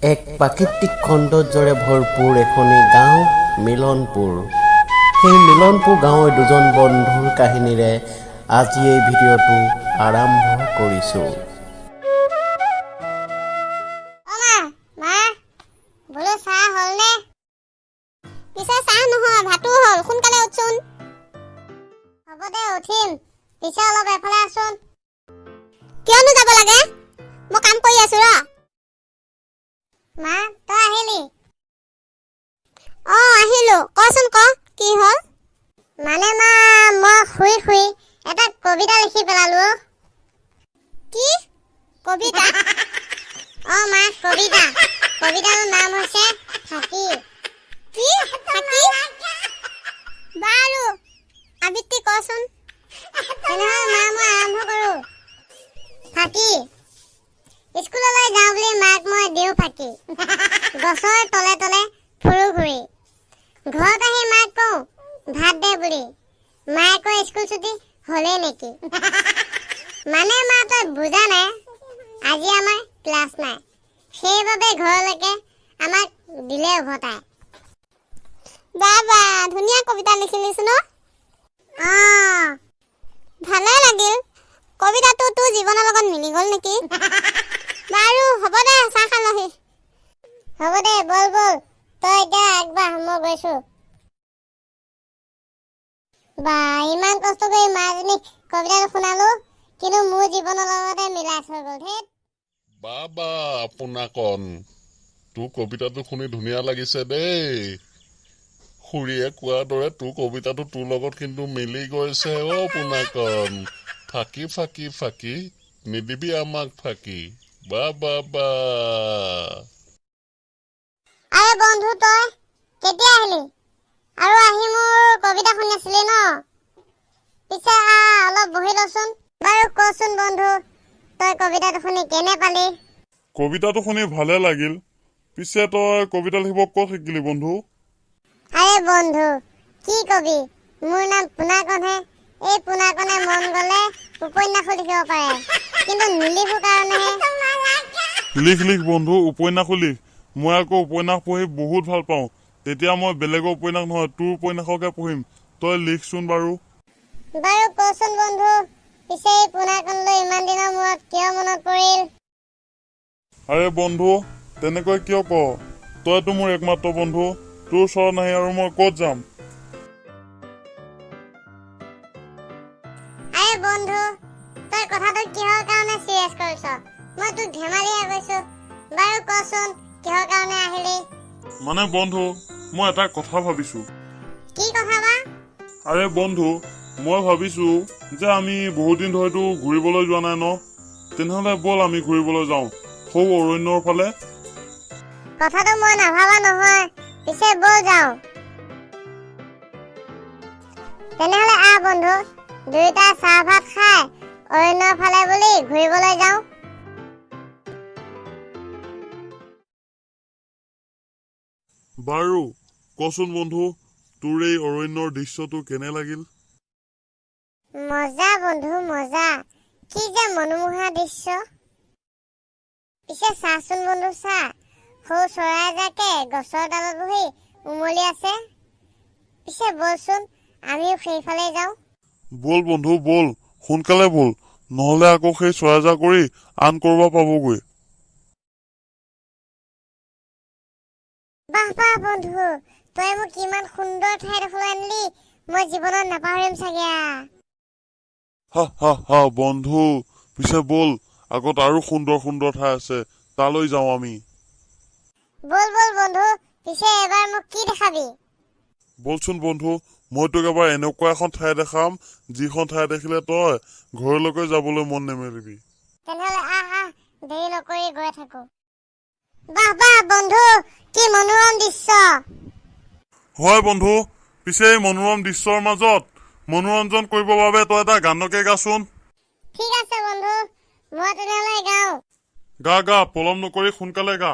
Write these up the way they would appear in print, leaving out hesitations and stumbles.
এক প্ৰাকৃতিক সৌন্দৰ্যৰে ভৰপূৰ এখনি গাঁও মিলনপুৰ। সেই মিলনপুৰ গাঁৱৰ দুজন বন্ধুৰ কাহিনীৰে আজি এই ভিডিঅ'টো আৰম্ভ কৰিছোঁ। কিয়নো যাব লাগে? মই কাম কৰি আছো ৰ। মা তই আহিলি? আহিলো। কচোন ক, কি হ'ল? মানে মা, মই শুই শুই এটা কবিতা লিখি পেলালো। কি কবিতা? মা, কবিতা। কবিতাৰ নাম হৈছে ফাকি। কি ফাকি? বাৰু আবৃত্তি কচোন। তেনেহ'লে মা, মই আৰম্ভ কৰো। ফাকি। স্কুললৈ যাওঁ বুলি মাক মই দিওঁ ফাকি। গছৰ তলে তলে ফুৰো ঘূৰি। ঘৰত আহি মাক কওঁ ভাত দে বুলি। মায়ে কয় স্কুল ছুটি হ'লেই নেকি। মানে মা তই বুজা নাই, আজি আমাৰ ক্লাছ নাই। সেইবাবে ঘৰলৈকে আমাক দিলে উভতাই। বাবা ধুনীয়া কবিতা লিখিলিছ ন? ভালে লাগিল। কবিতাটো তোৰ জীৱনৰ লগত মিলি গ'ল নেকি? বাৰু হ'ব দে, চাহ খালহি। হ'ব দে, বল বল তই এতিয়া আগবাঢ়, মই গৈছো। বা ইমান কষ্ট কৰি মাজনীক কবিতাটো শুনালো, কিন্তু মোৰ জীৱনৰ লগতে মিলাই থৈ গ'ল। ধেত বাবা আপোনাকন, তোৰ কবিতাটো শুনি ধুনীয়া লাগিছে দেই। খুৰীয়ে কোৱাৰ দৰে তোৰ কবিতাটো তোৰ লগত কিন্তু মিলি গৈছে। পোনাকন ফাকি ফাকি ফাকি নিদিবি আমাক ফাকি। বা বা বা। আৰে বন্ধু, তই কেতিয়া আহিলি? আৰু আহি মোৰ কবিতা শুনি আছিলি ন? পিছে অলপ বহি লচোন। বাৰু কচোন বন্ধু, তই কবিতাটো শুনি কেনে পালি? কবিতাটো শুনি ভালে লাগিল। পিছে তই কবিতা লিখিব ক'ত শিকিলি বন্ধু? আৰে বন্ধু কি কবি, মোৰ নাম পোনাকনহে। এই পোনাকনে মন গ'লে উপন্যাসো লিখিব পাৰে, কিন্তু নিলিখো কাৰণেহে। লিখ লিখ বন্ধু, উপন্যাসো লিখ। মই আকৌ উপন্যাস পঢ়ি বহুত ভাল পাওঁ। তেতিয়া মই বেলেগৰ উপন্যাস নহয়, তোৰ উপন্যাসকে পঢ়িম। তই লিখচোন বাৰু। বাৰু কচোন বন্ধু, পিছে এই পোনাকনলৈ ইমান দিনৰ মূৰত কিয় মনত পৰিল? আৰে বন্ধু তেনেকৈ কিয় ক? তইতো মোৰ একমাত্ৰ বন্ধু। তোৰ ওচৰত নাহি আৰু মই ক'ত যাম? আৰে বন্ধু, তই কথাটো কিহৰ কাৰণে চিৰিয়াছ কৰিছ? মই তোক ধেমালিহে কৈছো। বাৰু কচোন কিহৰ কাৰণে আহিলি? মানে বন্ধু, মই এটা কথা ভাবিছো। কি কথা বা? আৰে বন্ধু, মই ভাবিছো যে আমি বহুত দিন ধৰিতো ঘূৰিবলৈ যোৱা নাই ন? তেনেহ'লে ব'ল আমি ঘূৰিবলৈ যাওঁ, সৌ অৰণ্যৰ ফালে। কথাটো মই নাভাবা নহয়, পিছে ব'ল যাওঁ। তেনেহ'লে বন্ধু, দুয়োটা চাহ ভাত খাই অৰণ্যৰ ফালে বুলি ঘূৰিবলৈ যাওঁ। বাৰু কচোন বন্ধু, তোৰ এই অৰণ্যৰ দৃশ্যটো কেনে লাগিল? মজা বন্ধু মজা, কি যে মনোমোহা দৃশ্য। পিছে চাচোন বন্ধু চা, সৰু চৰাইজাকে গছৰ ডালত বহি উমলি আছে। পিছে বলচোন আমিও সেইফালে যাওঁ। বল বন্ধু বল, সোনকালে বল, নহ'লে আকৌ সেই চৰাইজা কৰি আন কৰবাত পাবগৈ। বাহ বাহ বন্ধু, তই মোক কিমান সুন্দৰ ঠাই দেখুৱাই আনিলি, মই জীৱনত নাপাহৰিম চাগে। হা হা হা বন্ধু, পিছে বল, আগত আৰু সুন্দৰ সুন্দৰ ঠাই আছে, তালৈ যাওঁ আমি। বল বল বন্ধু, পিছে এবাৰ মোক কি দেখাবি? বলচোন বন্ধু, মই তোক এবাৰ এনেকুৱা এখন ঠাই দেখাম, যিখন ঠাই দেখিলে তই ঘৰলৈকে যাবলৈ মন নেমেলিবি। তেনেহ'লে দেৰি নকৰি গৈ থাকো। বাহ বাহ বন্ধু, কি মনোৰম দৃশ্য। হয় বন্ধু, পিছে এই মনোৰম দৃশ্যৰ মাজত মনোৰঞ্জন কৰিবৰ বাবে তই এটা গানকে গাচোন। ঠিক আছে বন্ধু, মই তেনেহ'লে গাওঁ। গা গা, পলম নকৰি সোনকালে গা।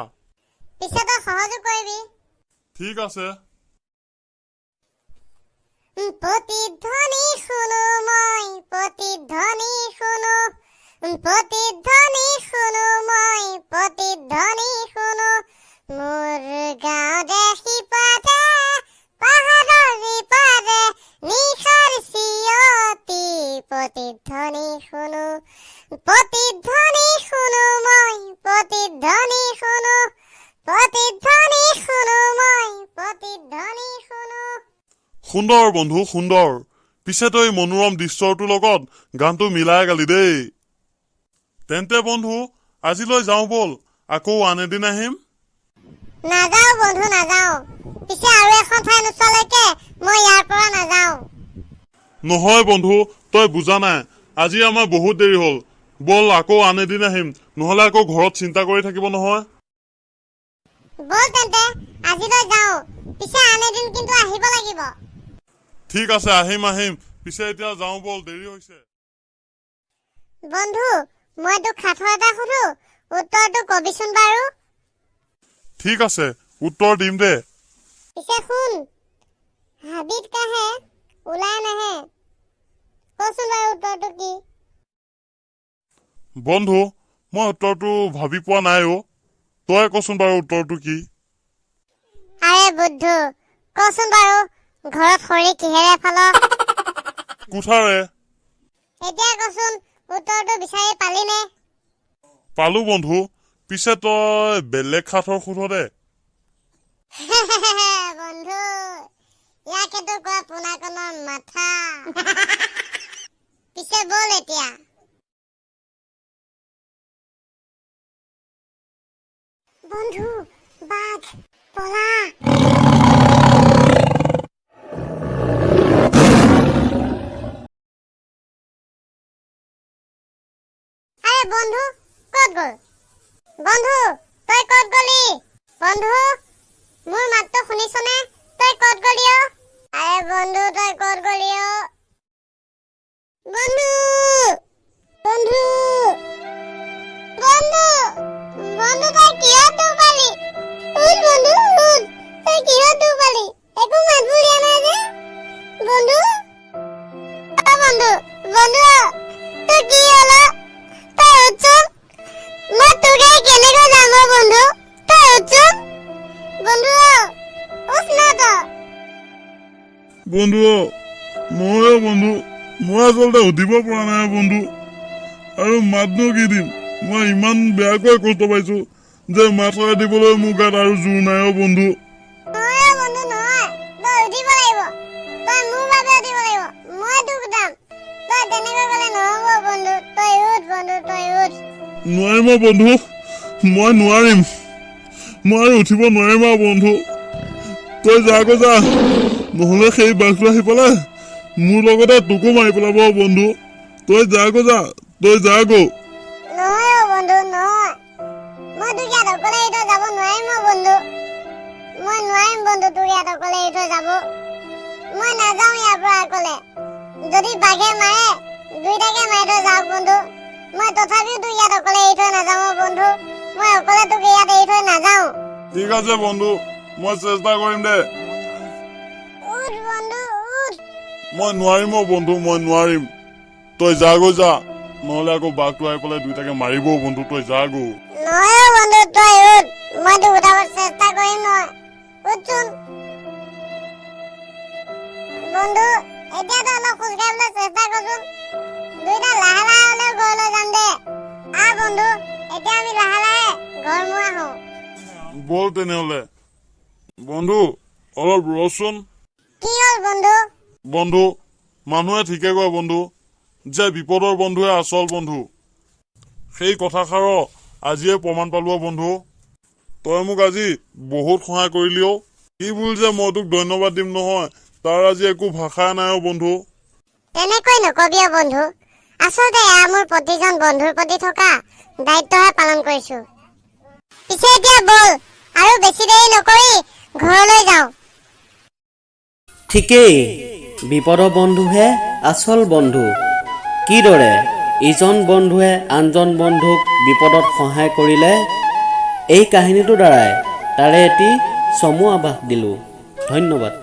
পিছে তই সহযোগ কৰিবি। ঠিক আছে। প্ৰতিধ্বনি শুনো মই, প্ৰতিধ্বনি শুনো, প্ৰতিধ্বনি শুনো মই, প্ৰতিধ্বনি শুনো, প্ৰতিধ্বনি শুনো মই প্ৰতিধ্বনি শুনো। সুন্দৰ বন্ধু সুন্দৰ। পিছে তই মনোৰম দৃশ্যটোৰ লগত গানটো মিলাই গালি দেই। তেন্তে বন্ধু আজিলৈ যাওঁ বল, আকৌ আন এদিন আহিম। নাযাওঁ বন্ধু নাযাওঁ, পিছে আৰু এখন ঠাই নোচোৱালৈকে মই ইয়াৰ পৰা নাযাওঁ। নহয় বন্ধু, তই বুজা নাই, আজি আমাৰ বহুত দেৰি হ'ল। বল আকৌ আন এদিন আহিম, নহলে আকৌ ঘৰত চিন্তা কৰি থাকিব নহয়। বল তেন্তে আজিলৈ যাওঁ, পিছে আন এদিন কিন্তু আহিব লাগিব। ঠিক আছে আহিম আহিম, পিছে এতিয়া যাওঁ বল, দেৰি হৈছে। বন্ধু মই তোক সাঁথৰ এটা সুধো, উত্তৰটো কবিচোন বাৰু। ঠিক আছে উত্তৰ দিম দে। পিছে শুন, হাবিত কাহে ওলাই নাহে, কচোন বাৰু উত্তৰটো কি? বন্ধু মই উত্তৰটো ভাবি পোৱা নাই অ', তই কচোন বাৰু উত্তৰটো কি? আৰে বুদ্ধু, কচোন বাৰু ঘৰত খৰি কিহেৰে ফাল? কুঠাৰে। এতিয়া কচোন উত্তৰটো বিচাৰি পালিনে? পালো বন্ধু, পিছে তই বেলেগ সাঁথৰ সোধ দে। বন্ধু ইয়াকেতো কোৱা পোনাকণৰ মাথা। পিছে বল এতিয়া। বন্ধু বাঘ পলা। আৰে বন্ধু ক'ত গ'ল? বন্ধু তই ক'ত গলি? বন্ধু মোৰ মাতটো শুনিছনে? তই ক'ত গলি অ? আৰে বন্ধু তই ক'ত গলি অ? বন্ধু বন্ধু বন্ধু বন্ধু তই কিহত দুখ পালি? উঠ বন্ধু উঠ, তই কিহত দুখ পালি? একো মাতবোৰ দিয়া নাই যে বন্ধু। অ বন্ধু বন্ধু তোৰ কি হ'ল? তই উঠচোন, মই তোক কেনেকৈ যাম অ বন্ধু, তই উঠচোন বন্ধু, উঠ না তই। বন্ধু মই আচলতে উঠিব পৰা নাই বন্ধু, আৰু মাতনো কি দিম, মই ইমান বেয়াকৈ কষ্ট পাইছো যে মাত লগাই দিবলৈ মোৰ গাত আৰু জোৰ নাই অ বন্ধু। নহয় বন্ধু নহয়, তই উঠিব লাগিব, তই মোৰ বাবে উঠিব লাগিব, মই তোক উঠাম। তই তেনেকৈ গ'লে নহ'ব বন্ধু, তই উঠ বন্ধু তই উঠ। নোৱাৰিম অ বন্ধু, মই নোৱাৰিম, মই আৰু উঠিব নোৱাৰিম আৰু বন্ধু। তই যাগৈ যা, নহলে সেই বাঘটো আহি পেলাই মোৰ লগতে তোকো মাৰি পেলাব বন্ধু। তই যাগৈ যা, তই যাগৈ। নহয় অ বন্ধু নহয়, মই তোক ইয়াত অকলে এৰি থৈ যাব নোৱাৰিম অ বন্ধু, মই নোৱাৰিম বন্ধু তোক ইয়াত অকলে এৰি থৈ যাব। মই নাযাওঁ ইয়াৰ পৰা অকলে, যদি বাঘে মাৰে দুইটাকে মাৰি থৈ যাওক বন্ধু, মই তথাপিও তোক ইয়াত অকলে এৰি থৈ নাযাওঁ অ বন্ধু, মই অকলে তোক ইয়াত এৰি থৈ নাযাওঁ। ঠিক আছে বন্ধু, মই চেষ্টা কৰিম দে। উঠ বন্ধু উঠ। মই নোৱাৰিম অ বন্ধু, মই নোৱাৰিম। তই যাগৈ যা, নহলে আকৌ বাঘটো আহি পেলাই দুইটাকে মাৰিব বন্ধু, তই যাগৈ। নহয় অ বন্ধু তই উঠ, মই তোক উঠাব চেষ্টা কৰিম নহয়, উঠচোন বন্ধু। এতিয়া তই অলপ খোজ কাঢ়িবলৈ চেষ্টা কৰচোন, দুইটা লাহে লাহে হ'লেও ঘৰলৈ যাম দে। আহ বন্ধু এতিয়া আমি লাহে লাহে ঘৰমুৱা হওঁ। বল তেনেহলে। বন্ধু অলপ ৰচোন। কি হ'ল বন্ধু? বন্ধু মানুহে ঠিকে কয় বন্ধু, যে বিপদৰ বন্ধুৱে আচল বন্ধু। সেই কথাষাৰ আজিয়ে প্ৰমাণ পালো বন্ধু। তই মোক আজি বহুত সহায় কৰিলি অ, কি বুলি যে মই তোক ধন্যবাদ দিম নহয়, তাৰ আজি একো ভাষা নাই অ বন্ধু। তেনেকৈ নকবি অ বন্ধু, আচলতে এয়া মোৰ প্ৰতিজন বন্ধুৰ প্ৰতি থকা দায়িত্বহে পালন কৰিছো। পিছে এতিয়া বল আৰু বেছি দেৰি নকৰি ঘৰলৈ যাওঁ। ঠিকেই, বিপদৰ বন্ধুহে আচল বন্ধু। কিদৰে ইজন বন্ধুৱে আনজন বন্ধুক বিপদত সহায় কৰিলে, এই কাহিনীটোৰ দ্বাৰাই তাৰে এটি চমু আভাস দিলোঁ। ধন্যবাদ।